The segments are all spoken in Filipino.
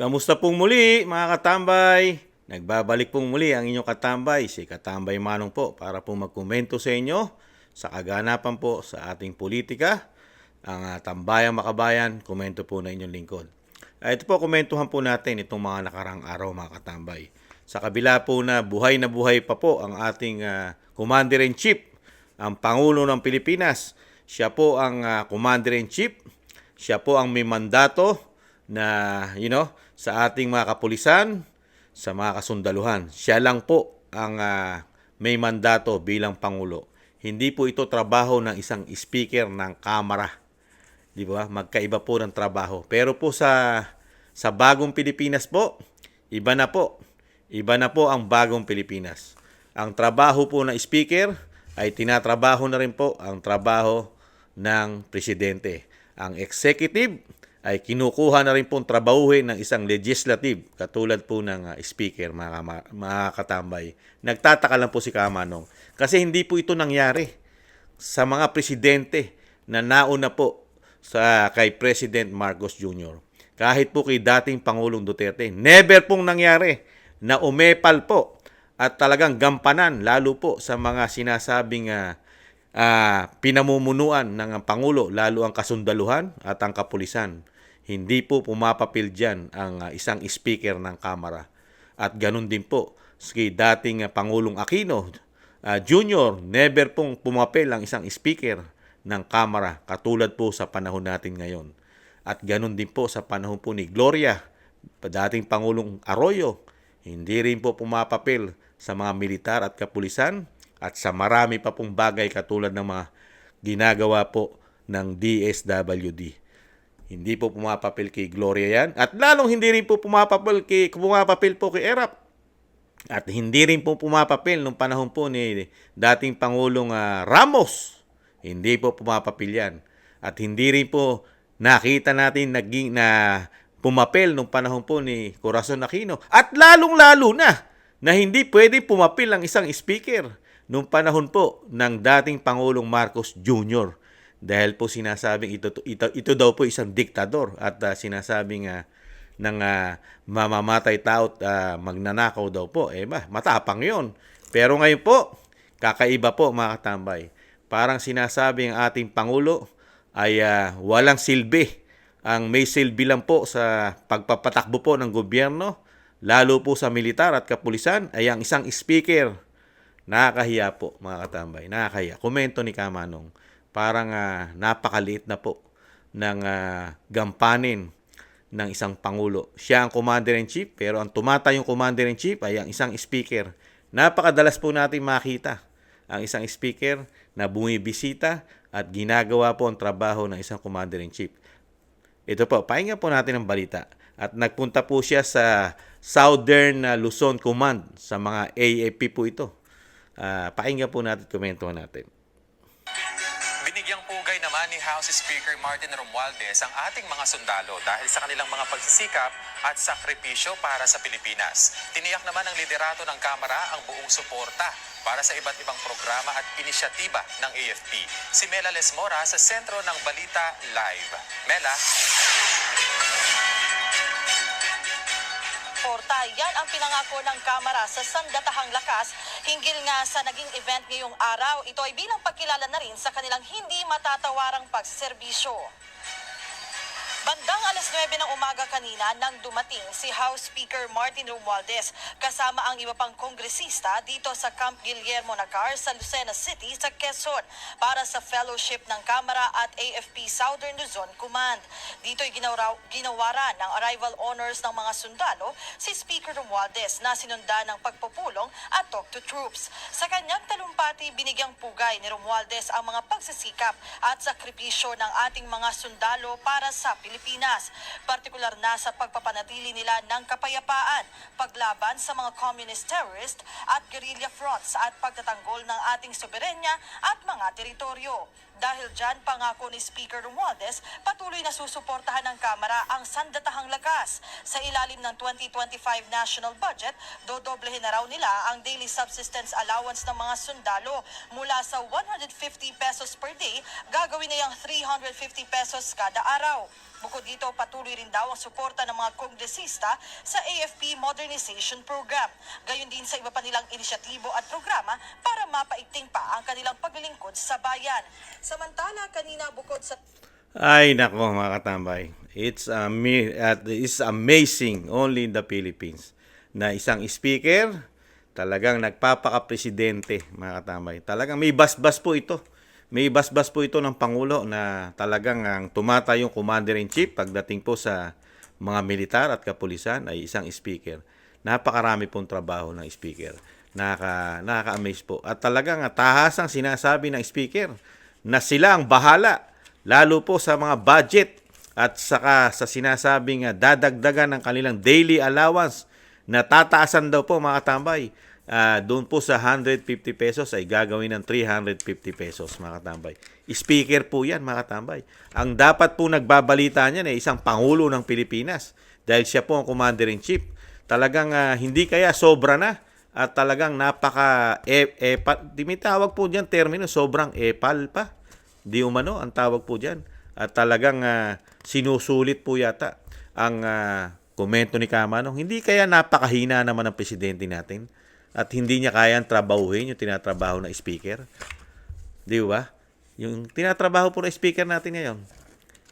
Kamusta pong muli mga katambay? Nagbabalik pong muli ang inyong katambay, si Katambay Manong po para po magkomento sa inyo sa kaganapan po sa ating politika. Ang Tambayang Makabayan, komento po na inyong lingkod. Ito po, komentuhan po natin itong mga nakarang araw mga katambay. Sa kabila po na buhay pa po ang ating Commander-in-Chief, ang Pangulo ng Pilipinas. Siya po ang Commander-in-Chief, siya po ang may mandato na sa ating mga kapulisan, sa mga kasundaluhan. Siya lang po ang may mandato bilang Pangulo. Hindi po ito trabaho ng isang speaker ng Kamara. Di ba? Magkaiba po ng trabaho. Pero po sa bagong Pilipinas po, iba na po. Iba na po ang bagong Pilipinas. Ang trabaho po ng speaker ay tinatrabaho na rin po ang trabaho ng presidente. Ang executive ay kinukuha na rin pong trabahuhin ng isang legislative katulad po ng speaker, mga katambay. Nagtataka lang po si Kamanong kasi hindi po ito nangyari sa mga presidente na nauna po kay President Marcos Jr. Kahit po kay dating Pangulong Duterte, never pong nangyari na umepal po at talagang gampanan lalo po sa mga sinasabing pinamumunuan ng Pangulo, lalo ang kasundaluhan at ang kapulisan. Hindi po pumapapil dyan ang isang speaker ng Kamara. At ganun din po si dating Pangulong Aquino Jr., never pong pumapil ang isang speaker ng Kamara katulad po sa panahon natin ngayon. At ganun din po sa panahon po ni Gloria, dating Pangulong Arroyo, hindi rin po pumapapil sa mga militar at kapulisan at sa marami pa pong bagay katulad ng mga ginagawa po ng DSWD. Hindi po pumapapil kay Gloria yan. At lalong hindi rin po pumapapil po kay Erap. At hindi rin po pumapapil nung panahon po ni dating Pangulong Ramos. Hindi po pumapapil yan. At hindi rin po nakita natin na pumapil nung panahon po ni Corazon Aquino. At lalong-lalo na hindi pwede pumapil ang isang speaker nung panahon po ng dating Pangulong Marcos Jr. Dahil po sinasabing ito daw po isang diktador at sinasabing ng mamamatay tao at magnanakaw daw po. Matapang yon. Pero ngayon po, kakaiba po mga katambay. Parang sinasabing ang ating Pangulo ay walang silbi. Ang may silbi lang po sa pagpapatakbo po ng gobyerno, lalo po sa militar at kapulisan, ay ang isang speaker. Nakakahiya po mga katambay. Nakakahiya. Komento ni Kamanong. Parang napakaliit na po ng gampanin ng isang Pangulo. Siya ang Commander-in-Chief, pero ang tumatayong Commander-in-Chief ay ang isang speaker. Napakadalas po natin makita ang isang speaker na bumibisita at ginagawa po ang trabaho ng isang Commander-in-Chief. Ito po, pahinga po natin ang balita. At nagpunta po siya sa Southern Luzon Command sa mga AFP po ito. Pahinga po natin, komentuhan natin. Binigyang pugay naman ni House Speaker Martin Romualdez ang ating mga sundalo dahil sa kanilang mga pagsisikap at sakripisyo para sa Pilipinas. Tiniyak naman ng liderato ng Kamara ang buong suporta para sa iba't ibang programa at inisyatiba ng AFP. Si Mela Lesmora sa sentro ng Balita Live. Mela? Porta, yan ang pinangako ng Kamara sa Sandatahang Lakas hinggil nga sa naging event ngayong araw. Ito ay bilang pagkilala na rin sa kanilang hindi matatawarang pagseserbisyo. Bandang alas 9 ng umaga kanina nang dumating si House Speaker Martin Romualdez kasama ang iba pang kongresista dito sa Camp Guillermo Nakar sa Lucena City sa Quezon para sa fellowship ng Kamara at AFP Southern Luzon Command. Dito'y ginawaran ng arrival honors ng mga sundalo si Speaker Romualdez na sinundan ng pagpupulong at talk to troops. Sa kanyang talumpati, binigyang pugay ni Romualdez ang mga pagsisikap at sakripisyo ng ating mga sundalo para sa Pilipinas, partikular na sa pagpapanatili nila ng kapayapaan, paglaban sa mga communist terrorist at guerrilla fronts at pagtatanggol ng ating soberenya at mga teritoryo. Dahil dyan, pangako ni Speaker Romualdez, patuloy na susuportahan ng Kamara ang Sandatahang Lakas. Sa ilalim ng 2025 national budget, dodoblehin na raw nila ang daily subsistence allowance ng mga sundalo. Mula sa 150 pesos per day, gagawin na yung 350 pesos kada araw. Bukod dito, patuloy rin daw ang suporta ng mga kongresista sa AFP Modernization Program. Gayon din sa iba pa nilang inisyatibo at programa para mapaigting pa ang kanilang paglilingkod sa bayan. Samantala, kanina bukod sa Ay nako mga katambay, it's amazing only in the Philippines na isang speaker talagang nagpapaka-presidente mga katambay. Talagang may basbas po ito. May basbas po ito ng Pangulo na talagang ang tumatayong Commander-in-Chief pagdating po sa mga militar at kapulisan ay isang speaker. Napakarami pong trabaho ng speaker. Nakaka-amaze po. At talagang tahasang sinasabi ng speaker na sila ang bahala lalo po sa mga budget at saka sa sinasabing dadagdagan ng kanilang daily allowance na tataasan daw po mga katambay. Doon po sa 150 pesos ay gagawin ng 350 pesos mga katambay. Speaker po yan mga katambay. Ang dapat po nagbabalita niyan ay isang Pangulo ng Pilipinas dahil siya po ang Commander-in-Chief. Talagang hindi kaya sobra na at talagang napaka tawag po diyan termino sobrang epal pa. Di umano ang tawag po diyan. At talagang sinusulit po yata ang komento ni Kamanong. Hindi kaya napakahina naman ng presidente natin at hindi niya kayang trabahuhin yung tinatrabaho na speaker. Di ba? Yung tinatrabaho po na speaker natin ngayon.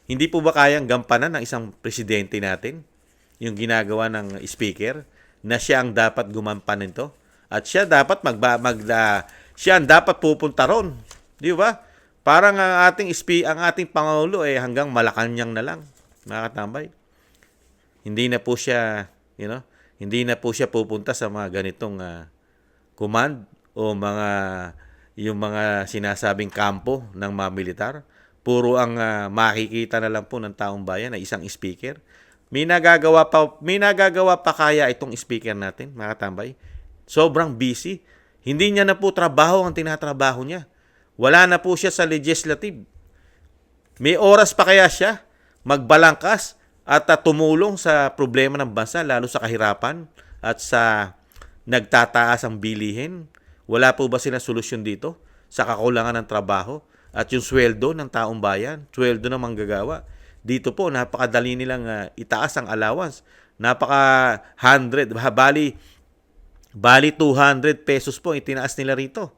Hindi po ba kayang gampanan ng isang presidente natin yung ginagawa ng speaker na siya ang dapat gumampan nito? At siya dapat siya ang dapat pupunta ron. Di ba? Parang ang ating Pangulo hanggang Malacanang na lang, mga katambay. Hindi na po siya, hindi na po siya pupunta sa mga ganitong command o yung mga sinasabing kampo ng mga militar. Puro ang makikita na lang po ng taong bayan ay isang speaker. May nagagawa pa kaya itong speaker natin, mga katambay. Sobrang busy. Hindi niya na po trabaho ang tinatrabaho niya. Wala na po siya sa legislative. May oras pa kaya siya magbalangkas at tumulong sa problema ng bansa, lalo sa kahirapan at sa nagtataas ang bilihin? Wala po ba silang solusyon dito sa kakulangan ng trabaho at yung sweldo ng taong bayan, sweldo ng manggagawa? Dito po, napakadali nilang itaas ang allowance. Napaka 100, bali 200 pesos po itinaas nila rito.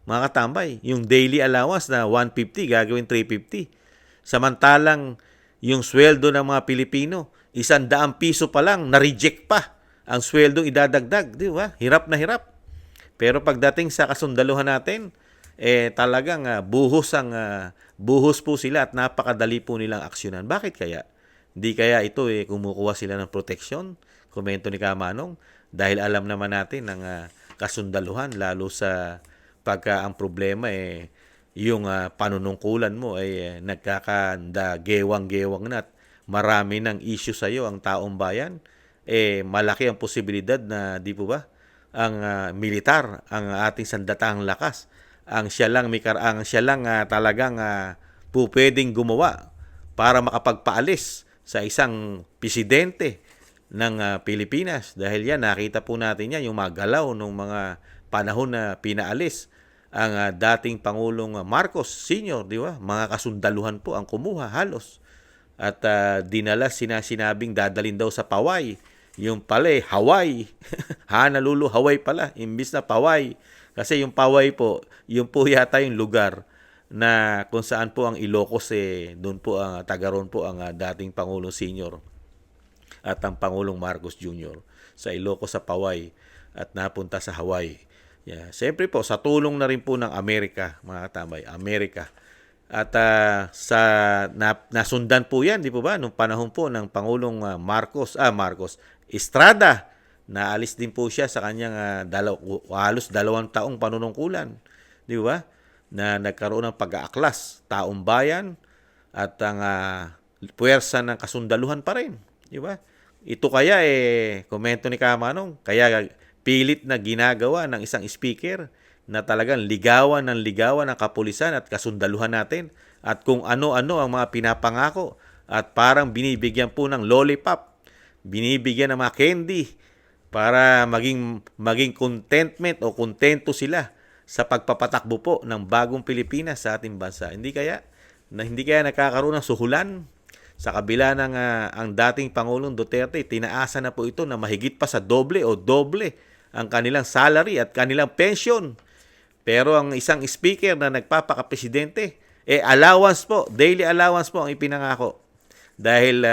Mga katambay, yung daily allowance na 150 gagawin 350. Samantalang yung sweldo ng mga Pilipino, 100 piso pa lang, na-reject pa ang sweldo idadagdag, di ba? Hirap na hirap. Pero pagdating sa kasundaluhan natin, talagang buhos po sila at napakadali po nilang aksyonan. Bakit kaya? Di kaya ito kumukuha sila ng proteksyon? Komento ni Kamanong. Dahil alam naman natin ng kasundaluhan, lalo sa pagka ang problema yung panunungkulan mo ay nagkakanda gewang-gewang na at marami ng issue sa iyo ang taong bayan, malaki ang posibilidad na di po ba ang militar, ang ating sandatahang lakas, ang siya lang talagang po pwedeng gumawa para makapagpaalis sa isang presidente ng Pilipinas. Dahil yan, nakita po natin yan, yung mga galaw ng mga panahon na pinaalis ang dating Pangulong Marcos Sr., di ba? Mga kasundaluhan po ang kumuha halos. At dinala sinabing dadalin daw sa Paway. Yung pala Hawaii. Honolulu, Hawaii pala. Imbis na Paway. Kasi yung Paway po, yun po yata yung lugar na kung saan po ang Ilocos, doon po tagaroon po ang dating Pangulong Sr. at ang Pangulong Marcos Jr. sa Ilocos sa Paway at napunta sa Hawaii. Yeah. Siyempre po, sa tulong na rin po ng Amerika, mga katambay, Amerika. At nasundan po yan, di po ba, nung panahon po ng Pangulong Marcos Estrada. Naalis din po siya sa kanyang halos 2 taong panunungkulan. Di ba? Na nagkaroon ng pag-aaklas, taong bayan, at ang puwersa ng kasundaluhan pa rin. Di ba? Ito kaya, komento ni Kamanong, kaya pilit na ginagawa ng isang speaker na talagang ligawan ng kapulisan at kasundaluhan natin at kung ano-ano ang mga pinapangako at parang binibigyan po ng lollipop, binibigyan ng mga candy para maging contentment o kontento sila sa pagpapatakbo po ng bagong Pilipinas sa ating bansa. Hindi kaya nakakaroon ng suhulan Sa kabila ng ang dating Pangulong Duterte, tinaasa na po ito na mahigit pa sa doble o doble ang kanilang salary at kanilang pension. Pero ang isang speaker na nagpapakapresidente, allowance po, daily allowance po ang ipinangako. Dahil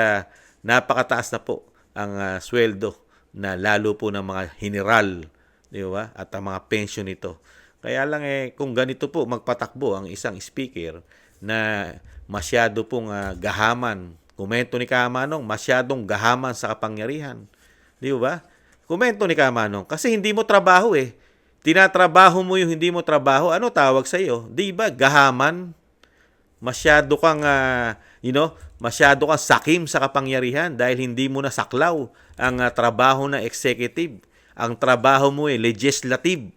napakataas na po ang sweldo na lalo po ng mga general, di ba? At ang mga pension nito. Kaya lang kung ganito po magpatakbo ang isang speaker na masyado pong gahaman. Komento ni Kamanong, masyadong gahaman sa kapangyarihan. Di ba? Komento ni Kamanong, kasi hindi mo trabaho eh. Tinatrabaho mo yung hindi mo trabaho, ano tawag sa iyo? Di ba? Gahaman. Masyado kang, masyado kang sakim sa kapangyarihan dahil hindi mo nasaklaw ang trabaho na executive. Ang trabaho mo legislative.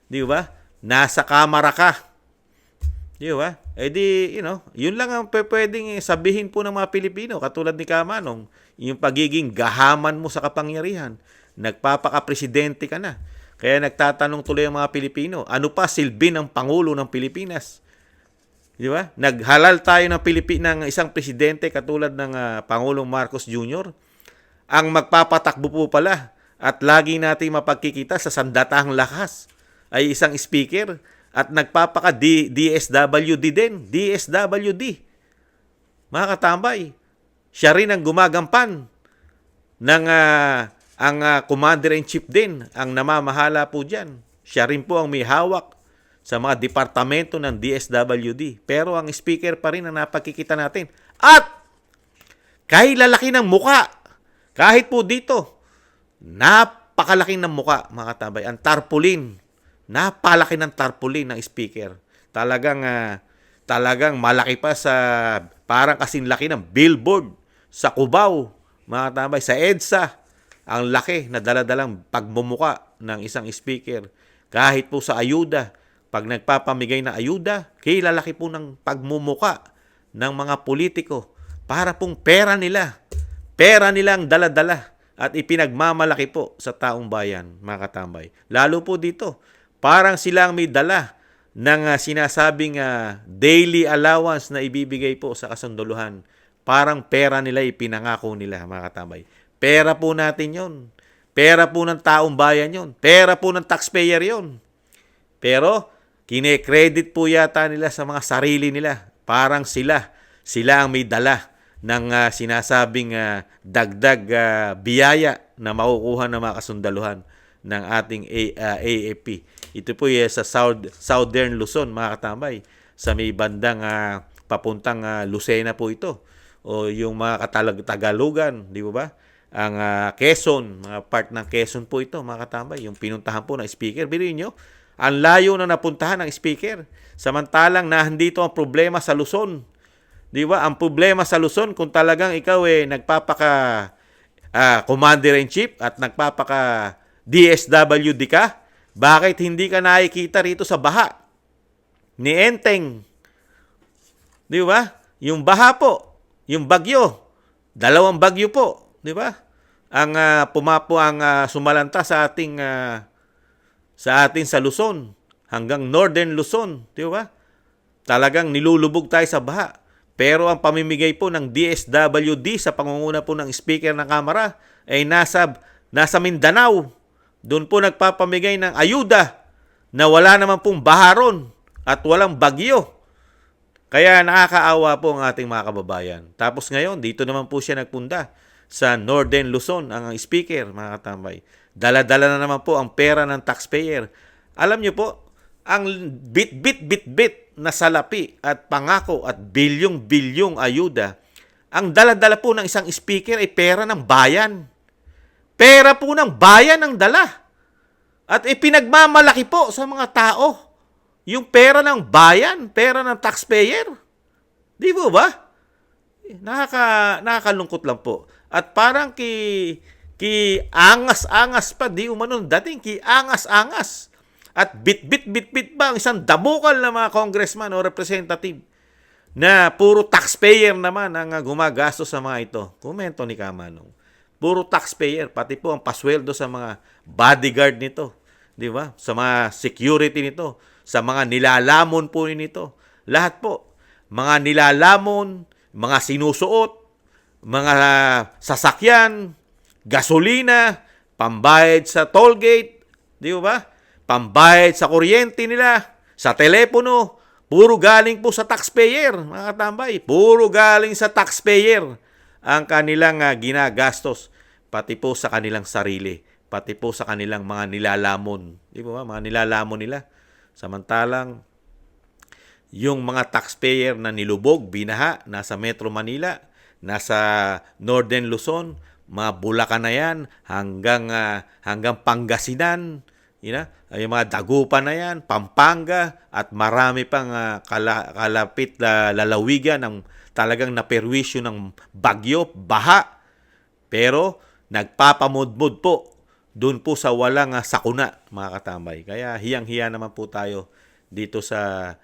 Di ba? Nasa kamara ka. Di ba? Yun lang ang pwedeng sabihin po ng mga Pilipino, katulad ni Kamanong, yung pagiging gahaman mo sa kapangyarihan. Nagpapaka-presidente ka na. Kaya nagtatanong tuloy ang mga Pilipino, ano pa silbi ng Pangulo ng Pilipinas? Di ba? Naghalal tayo ng isang presidente katulad ng Pangulong Marcos Jr. Ang magpapatakbo po pala at lagi natin mapagkikita sa sandatahang lakas ay isang speaker at DSWD din. DSWD. Mga katambay, siya rin ang gumagampan ng ang commander-in-chief din, ang namamahala po dyan. Siya rin po ang may hawak sa mga departamento ng DSWD. Pero ang speaker pa rin ang napagkikita natin. At kahit lalaki ng muka, kahit po dito, napakalaki ng muka, mga katambay. Ang tarpaulin. Napalaki ng tarpaulin ng speaker. Talagang malaki pa sa parang kasing laki ng billboard sa Cubao, mga katambay, sa EDSA. Ang laki na daladalang pagmumuka ng isang speaker. Kahit po sa ayuda, pag nagpapamigay na ayuda, kilalaki po ng pagmumuka ng mga politiko para pong pera nila. Pera nilang daladala at ipinagmamalaki po sa taong bayan, mga katambay. Lalo po dito, parang silang may dala ng sinasabing daily allowance na ibibigay po sa kasunduluhan. Parang pera nila ipinangako nila, mga katambay. Pera po natin yon. Pera po ng taong bayan yon. Pera po ng taxpayer yon. Pero, kine-credit po yata nila sa mga sarili nila. Parang sila ang may dala ng sinasabing dagdag biyaya na makukuha ng mga kasundaluhan ng ating AFP. Ito po sa Southern Luzon, mga katambay. Sa may bandang papuntang Lucena po ito. O yung mga Tagalogan, di ba? Ang Quezon, mga part ng Quezon po ito, mga katambay. Yung pinuntahan po ng speaker. Biliin nyo, ang layo na napuntahan ng speaker. Samantalang nandito ang problema sa Luzon. Di ba? Ang problema sa Luzon, kung talagang ikaw nagpapaka commander-in-chief at nagpapaka DSWD ka, bakit hindi ka nakikita rito sa baha ni Enteng? Di ba? Yung baha po, yung bagyo, dalawang bagyo po, di ba? Ang sumalanta sa ating sa Luzon hanggang Northern Luzon, di ba? Talagang nilulubog tayo sa baha. Pero ang pamimigay po ng DSWD sa pangunguna po ng speaker ng Kamara ay nasa Mindanao. Doon po nagpapamigay ng ayuda na wala naman pong baharon at walang bagyo. Kaya nakakaawa po ang ating mga kababayan. Tapos ngayon, dito naman po siya nagpunta sa Northern Luzon, ang speaker, mga katambay. Dala-dala na naman po ang pera ng taxpayer. Alam niyo po, ang bit na salapi at pangako at bilyong-bilyong ayuda, ang dala-dala po ng isang speaker ay pera ng bayan. Pera po ng bayan ang dala. At ipinagmamalaki po sa mga tao yung pera ng bayan, pera ng taxpayer. Di po ba? Nakakalungkot lang po. At parang angas-angas pa, di umano dating, angas-angas. At bit ba ang isang damukal na mga congressman o representative na puro taxpayer naman ang gumagastos sa mga ito. Komento ni Kamanong. Puro taxpayer, pati po ang pasweldo sa mga bodyguard nito. Di ba? Sa mga security nito. Sa mga nilalamon po nito. Lahat po. Mga nilalamon, mga sinusuot, mga sasakyan, gasolina, pambayad sa toll gate, di ba? Pambayad sa kuryente nila, sa telepono, puro galing po sa taxpayer, mga katambay. Puro galing sa taxpayer ang kanilang ginagastos, pati po sa kanilang sarili, pati po sa kanilang mga nilalamon. Di ba? Mga nilalamon nila. Samantalang, yung mga taxpayer na nilubog, binaha, nasa Metro Manila, nasa Northern Luzon, mga Bulacan na yan, hanggang Pangasinan, yung mga Dagupan na yan, Pampanga, at marami pang kalapit na lalawigan ng talagang naperwisyo ng bagyo, baha. Pero nagpapamudmud po doon po sa walang sakuna, mga katambay. Kaya hiyang-hiya naman po tayo dito sa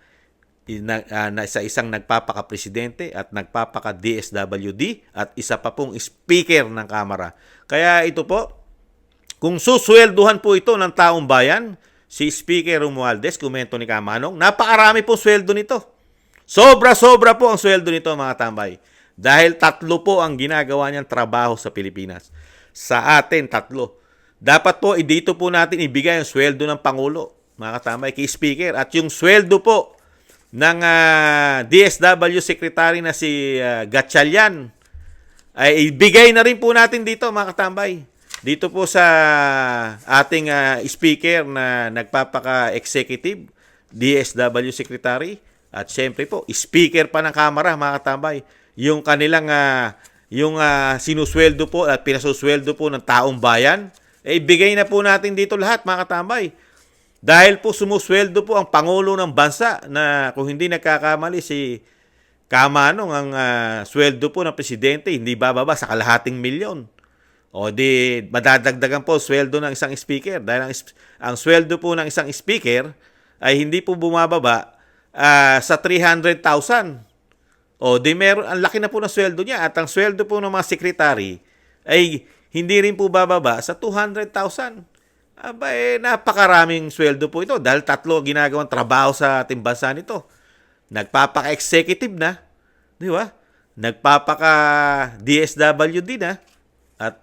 isang nagpapaka-presidente at nagpapaka-DSWD at isa pa pong speaker ng Kamara. Kaya ito po, kung suswelduhan po ito ng taong bayan, si Speaker Romualdez, komento ni Kamanong, napakarami po sweldo nito. Sobra-sobra po ang sweldo nito, mga tambay. Dahil 3 po ang ginagawa niyang trabaho sa Pilipinas. Sa atin, 3. Dapat po, dito po natin ibigay ang sweldo ng Pangulo, mga katambay, kay Speaker. At yung sweldo po ng DSW Secretary na si Gatchalian, ay ibigay na rin po natin dito, mga katambay. Dito po sa ating speaker na nagpapaka-executive, DSW Secretary, at syempre po, speaker pa ng Kamara, mga katambay. Yung kanilang, sinusweldo po at pinasusweldo po ng taong bayan, ibigay na po natin dito lahat, mga katambay. Dahil po sumusweldo po ang Pangulo ng Bansa na kung hindi nagkakamali si Kamanong, ang sweldo po ng Presidente hindi bababa sa kalahating milyon. O di madadagdagan po sweldo ng isang speaker dahil ang sweldo po ng isang speaker ay hindi po bumababa sa 300,000. O di meron, ang laki na po ng sweldo niya at ang sweldo po ng mga secretary ay hindi rin po bababa sa 200,000. Napakaraming sweldo po ito dahil 3 ginagawang trabaho sa ating bansa nito. Nagpapaka-executive na, di ba? Nagpapaka-DSWD na, at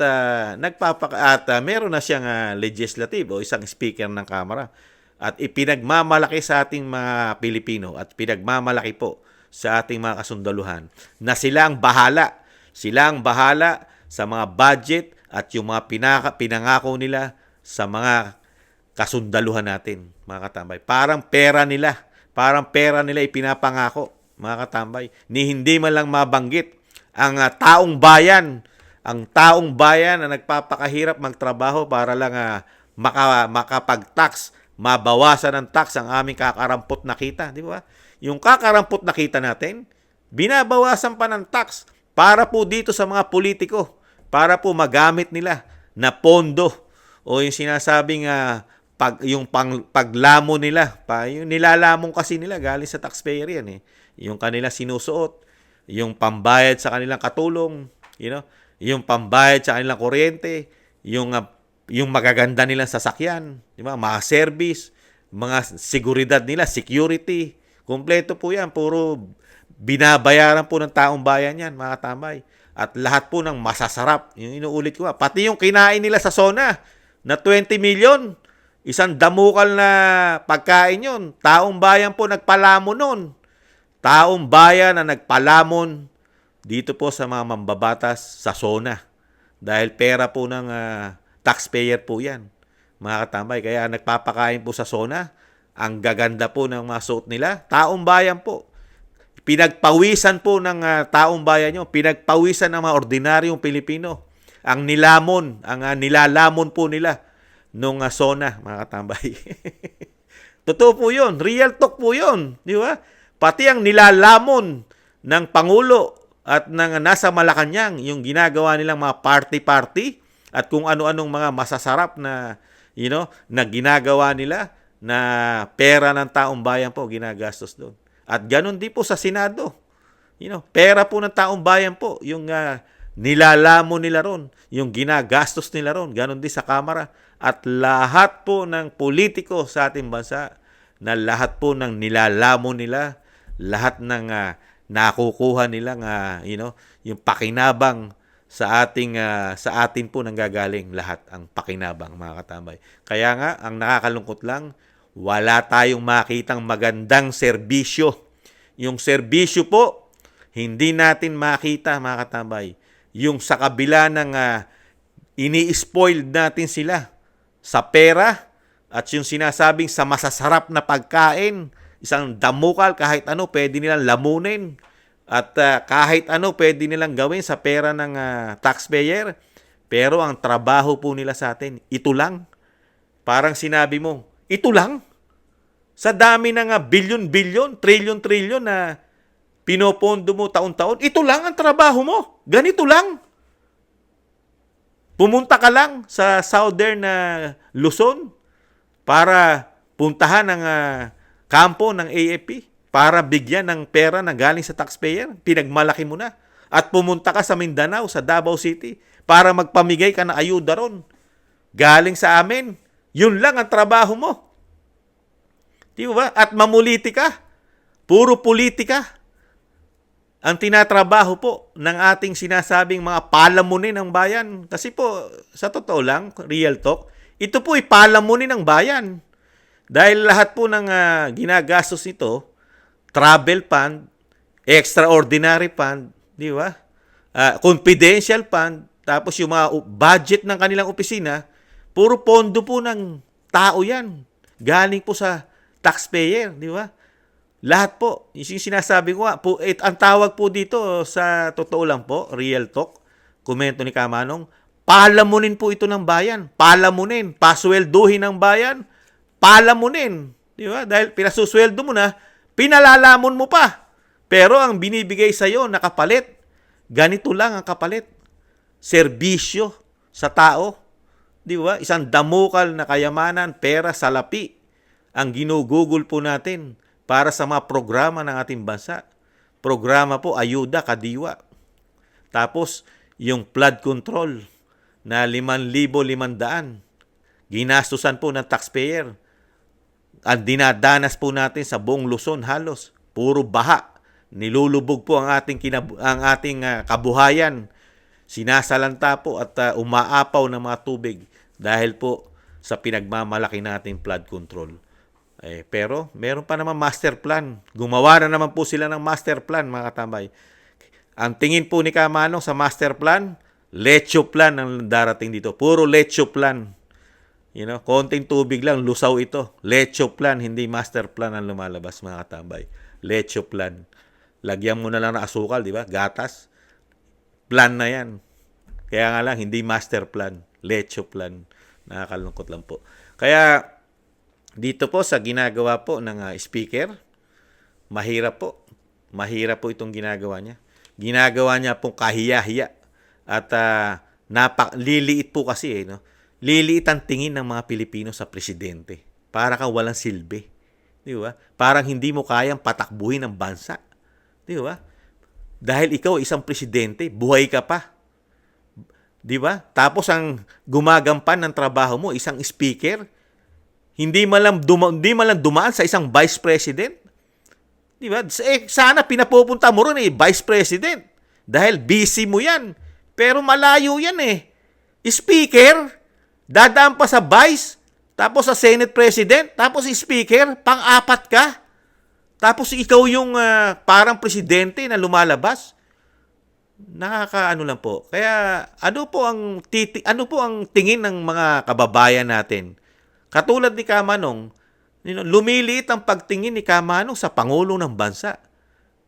meron na siyang legislative o isang speaker ng Kamara. At ipinagmamalaki sa ating mga Pilipino at pinagmamalaki po sa ating mga kasundaluhan na sila ang bahala. Sila ang bahala sa mga budget at yung mga pinangako nila sa mga kasundaluhan natin, mga katambay. Parang pera nila ipinapangako, mga katambay. Ni hindi man lang mabanggit ang taong bayan na nagpapakahirap magtrabaho para lang makapag-tax, mabawasan ng tax ang aming kakarampot na kita, di ba? Yung kakarampot na kita natin, binabawasan pa ng tax para po dito sa mga politiko, para po magamit nila na pondo o yung sinasabing paglamo nila, yung nilalamong kasi nila galing sa taxpayer yan eh. Yung kanila sinusuot, yung pambayad sa kanilang katulong, yung pambayad sa kanilang kuryente, yung magaganda nilang sasakyan, di ba? Mga service, mga seguridad nila, security, kumpleto po yan, puro binabayaran po ng taong bayan yan, mga tambay. At lahat po ng masasarap, yung inuulit ko pati yung kinain nila sa SONA, na 20 million, isang damukal na pagkain yun. Taong bayan po nagpalamon nun. Taong bayan na nagpalamon dito po sa mga mambabatas sa SONA. Dahil pera po ng taxpayer po yan, mga katambay. Kaya nagpapakain po sa SONA. Ang gaganda po ng mga suot nila. Taong bayan po. Pinagpawisan po ng taong bayan nyo. Pinagpawisan ng mga ordinaryong Pilipino. Ang nilalamon po nila nung SONA, mga katambay. Totoo po yun. Real talk po yun. Di ba? Pati ang nilalamon ng Pangulo at ng nasa Malacanang, yung ginagawa nilang mga party-party at kung ano-anong mga masasarap na, na ginagawa nila na pera ng taong bayan po ginagastos doon. At ganun din po sa Senado. Pera po ng taong bayan po yung nilalamon nila ron, yung ginagastos nila ron, ganun din sa Kamara. At lahat po ng politiko sa ating bansa, na lahat po ng nilalamon nila, lahat ng nakukuha nilang yung pakinabang sa atin po nanggagaling lahat ang pakinabang, mga katambay. Kaya nga ang nakakalungkot lang, wala tayong makitang magandang serbisyo. Yung serbisyo po hindi natin makita, mga katambay. Yung sa kabila ng ini-spoiled natin sila sa pera at yung sinasabing sa masasarap na pagkain, isang damukal, kahit ano pwede nilang lamunin at kahit ano pwede nilang gawin sa pera ng taxpayer. Pero ang trabaho po nila sa atin, ito lang. Parang sinabi mo, ito lang. Sa dami ng bilyon-bilyon, trilyon-trilyon na pinopondo mo taon-taon, ito lang ang trabaho mo. Ganito lang. Pumunta ka lang sa southern Luzon para puntahan ang kampo ng AFP para bigyan ng pera na galing sa taxpayer. Pinagmalaki mo na. At pumunta ka sa Mindanao, sa Davao City, para magpamigay ka ng ayuda ron. Galing sa amin. Yun lang ang trabaho mo. Di ba? At mamuliti ka. Puro politika. Ang tinatrabaho po ng ating sinasabing mga palamunin ng bayan. Kasi po, sa totoo lang, real talk, ito po ay palamunin ng bayan. Dahil lahat po ng ginagastos nito, travel fund, extraordinary fund, di ba? Confidential fund, tapos yung mga budget ng kanilang opisina, puro pondo po ng tao yan. Galing po sa taxpayer, di ba? Lahat po, yung sinasabi ko po, ang tawag po dito sa totoo lang po, real talk, komento ni Kamanong, palamunin po ito ng bayan. Palamunin, paswelduhin ng bayan, palamunin. Di ba? Dahil pinasusweldo mo na, pinalalamon mo pa. Pero ang binibigay sa iyo na kapalit, ganito lang ang kapalit. Serbisyo sa tao. Di ba? Isang damukal na kayamanan, pera, salapi ang ginugugol po natin para sa mga programa ng ating bansa. Programa po, ayuda, kadiwa. Tapos, yung flood control na 5,500, ginastusan po ng taxpayer. Ang dinadanas po natin sa buong Luzon halos, puro baha. Nilulubog po ang ating kabuhayan. Sinasalanta po at umaapaw ng mga tubig dahil po sa pinagmamalaki nating flood control. Pero meron pa naman master plan. Gumawa na naman po sila ng master plan, mga katambay. Ang tingin po ni Kamanong sa master plan, lecho plan ang darating dito. Puro lecho plan. Konting tubig lang, lusaw ito. Lecho plan, hindi master plan ang lumalabas, mga katambay. Lecho plan. Lagyan mo na lang ng asukal, di ba? Gatas. Plan na yan. Kaya nga lang, hindi master plan. Lecho plan. Nakakalungkot lang po. Kaya, dito po sa ginagawa po ng speaker, mahirap po. Mahirap po itong ginagawa niya. Ginagawa niya pong kahiya-hiya. At liliit po kasi. No? Liliit ang tingin ng mga Pilipino sa presidente. Para kang walang silbi. Di ba? Parang hindi mo kayang patakbuhin ang bansa. Di ba? Dahil ikaw isang presidente, buhay ka pa. Di ba? Tapos ang gumagampan ng trabaho mo, isang speaker, hindi man lang dumaan sa isang vice president. Di ba? Sana pinapupunta mo ron vice president. Dahil busy mo yan. Pero malayo yan Speaker, dadaan pa sa vice, tapos sa Senate president, tapos speaker, pang-apat ka. Tapos ikaw yung parang presidente na lumalabas. Nakakaano lang po. Kaya ano po ang tingin ng mga kababayan natin? Katulad ni Kamanong, lumiliit ang pagtingin ni Kamanong sa Pangulo ng bansa.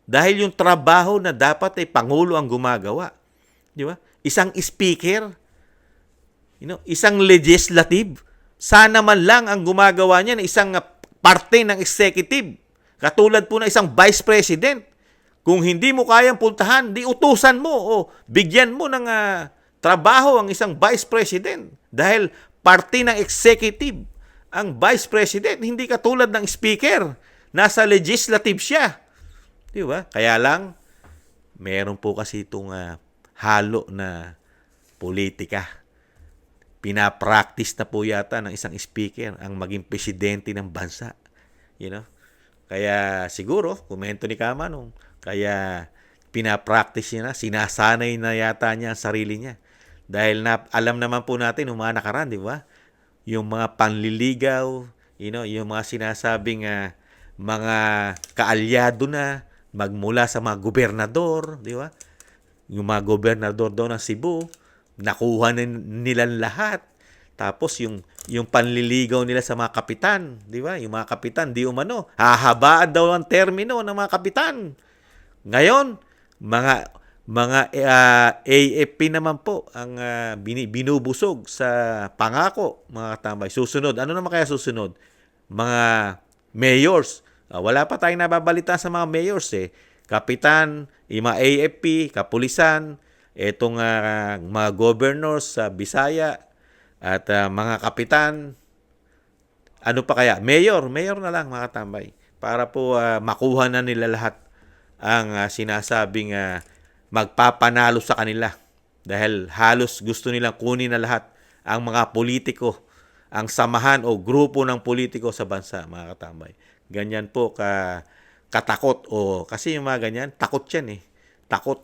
Dahil yung trabaho na dapat ay Pangulo ang gumagawa. Di ba? Isang speaker, isang legislative, sana man lang ang gumagawa niya na isang parte ng executive. Katulad po na isang vice president. Kung hindi mo kayang puntahan, di utusan mo o bigyan mo ng trabaho ang isang vice president. Dahil parte ng executive ang vice president, hindi katulad ng speaker. Nasa legislative siya. Di ba? Kaya lang, meron po kasi itong halo na politika. Pinapractice na po yata ng isang speaker ang maging presidente ng bansa. Kaya siguro, komento ni Kamanong, kaya pinapractice niya na, sinasanay na yata niya ang sarili niya. Dahil alam naman po natin, mga nakaraan, di ba? Yung mga panliligaw, yung mga sinasabing mga kaalyado na, magmula sa mga gobernador, di ba? Yung mga gobernador doon ng Cebu, nakuha na nilang lahat. Tapos yung panliligaw nila sa mga kapitan, di ba? Yung mga kapitan, di umano, hahabaan daw ang termino ng mga kapitan. Ngayon, mga AFP naman po ang binubusog sa pangako, mga katambay. Susunod, ano naman kaya susunod? Mga mayors. Wala pa tayong nababalita sa mga mayors eh. Kapitan, yung mga AFP, kapulisan, etong mga governors sa Bisaya, at mga kapitan, ano pa kaya? Mayor na lang mga katambay. Para po makuha na nila lahat ang sinasabing magpapanalo sa kanila. Dahil halos gusto nilang kunin na lahat ang mga politiko, ang samahan o grupo ng politiko sa bansa, mga katambay. Ganyan po katakot. Kasi yung mga ganyan, takot yan eh. Takot.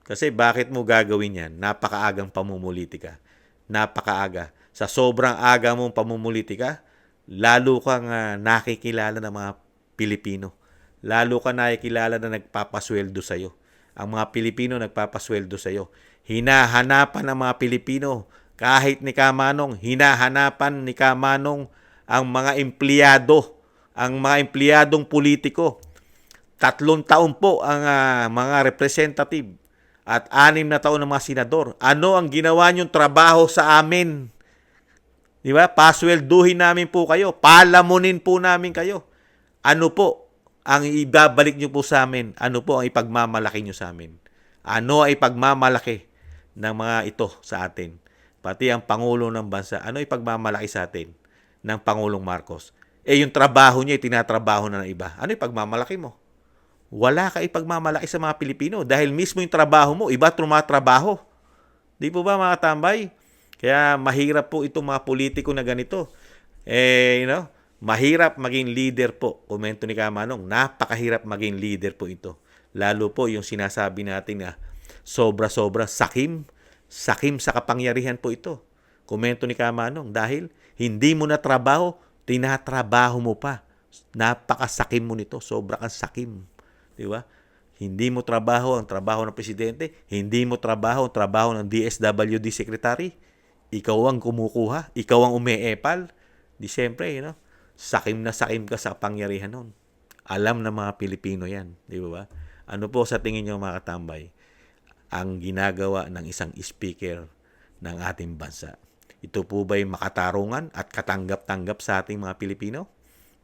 Kasi bakit mo gagawin yan? Napakaagang pamumulitika. Napakaaga. Sa sobrang aga mong pamumulitika, lalo kang nakikilala ng mga Pilipino. Lalo ka nakikilala na nagpapasweldo sa'yo. Ang mga Pilipino nagpapasweldo sa'yo. Hinahanapan ng mga Pilipino, kahit ni Kamanong, hinahanapan ni Kamanong ang mga empleyado, ang mga empleyadong politiko. 3 taon po ang mga representative at 6 na taon ng mga senador. Ano ang ginawa niyong trabaho sa amin? Di ba? Paswelduhin namin po kayo. Palamunin po namin kayo. Ano po ang ibabalik niyo po sa amin? Ano po ang ipagmamalaki niyo sa amin? Ano ang ipagmamalaki ng mga ito sa atin? Pati ang Pangulo ng Bansa. Ano ipagmamalaki sa atin ng Pangulong Marcos? Yung trabaho niya, tinatrabaho na ng iba. Ano ipagmamalaki mo? Wala ka ipagmamalaki sa mga Pilipino dahil mismo yung trabaho mo, iba tumatrabaho. Di po ba mga tambay? Kaya mahirap po itong mga politiko na ganito. Mahirap maging leader po. Komento ni Kamanong, napakahirap maging leader po ito. Lalo po yung sinasabi natin na sobra-sobra sakim sa kapangyarihan po ito. Komento ni Kamanong, dahil hindi mo na trabaho, tinatrabaho mo pa. Napakasakim mo nito, sobra kang sakim. Di ba? Hindi mo trabaho ang trabaho ng presidente, hindi mo trabaho ang trabaho ng DSWD secretary. Ikaw ang kumukuha, ikaw ang umeepal. Di siyempre, sakim na sakim ka sa pangyarihan nun. Alam ng mga Pilipino yan, di ba? Ano po sa tingin niyo mga katambay ang ginagawa ng isang speaker ng ating bansa? Ito po ba'y makatarungan at katanggap-tanggap sa ating mga Pilipino?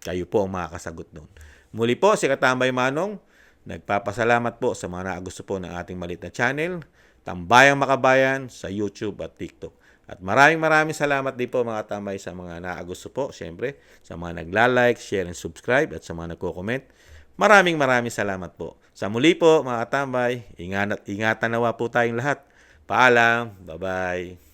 Kayo po ang makakasagot doon. Muli po, si Katambay Manong, nagpapasalamat po sa mga naagusto po ng ating maliit na channel, Tambayang Makabayan sa YouTube at TikTok. At maraming salamat din po mga tambay sa mga naagusto po, syempre, sa mga nagla-like, share, and subscribe, at sa mga nagko-comment. Maraming salamat po. Sa muli po mga tambay, ingatan nawa po tayong lahat. Paalam, bye-bye.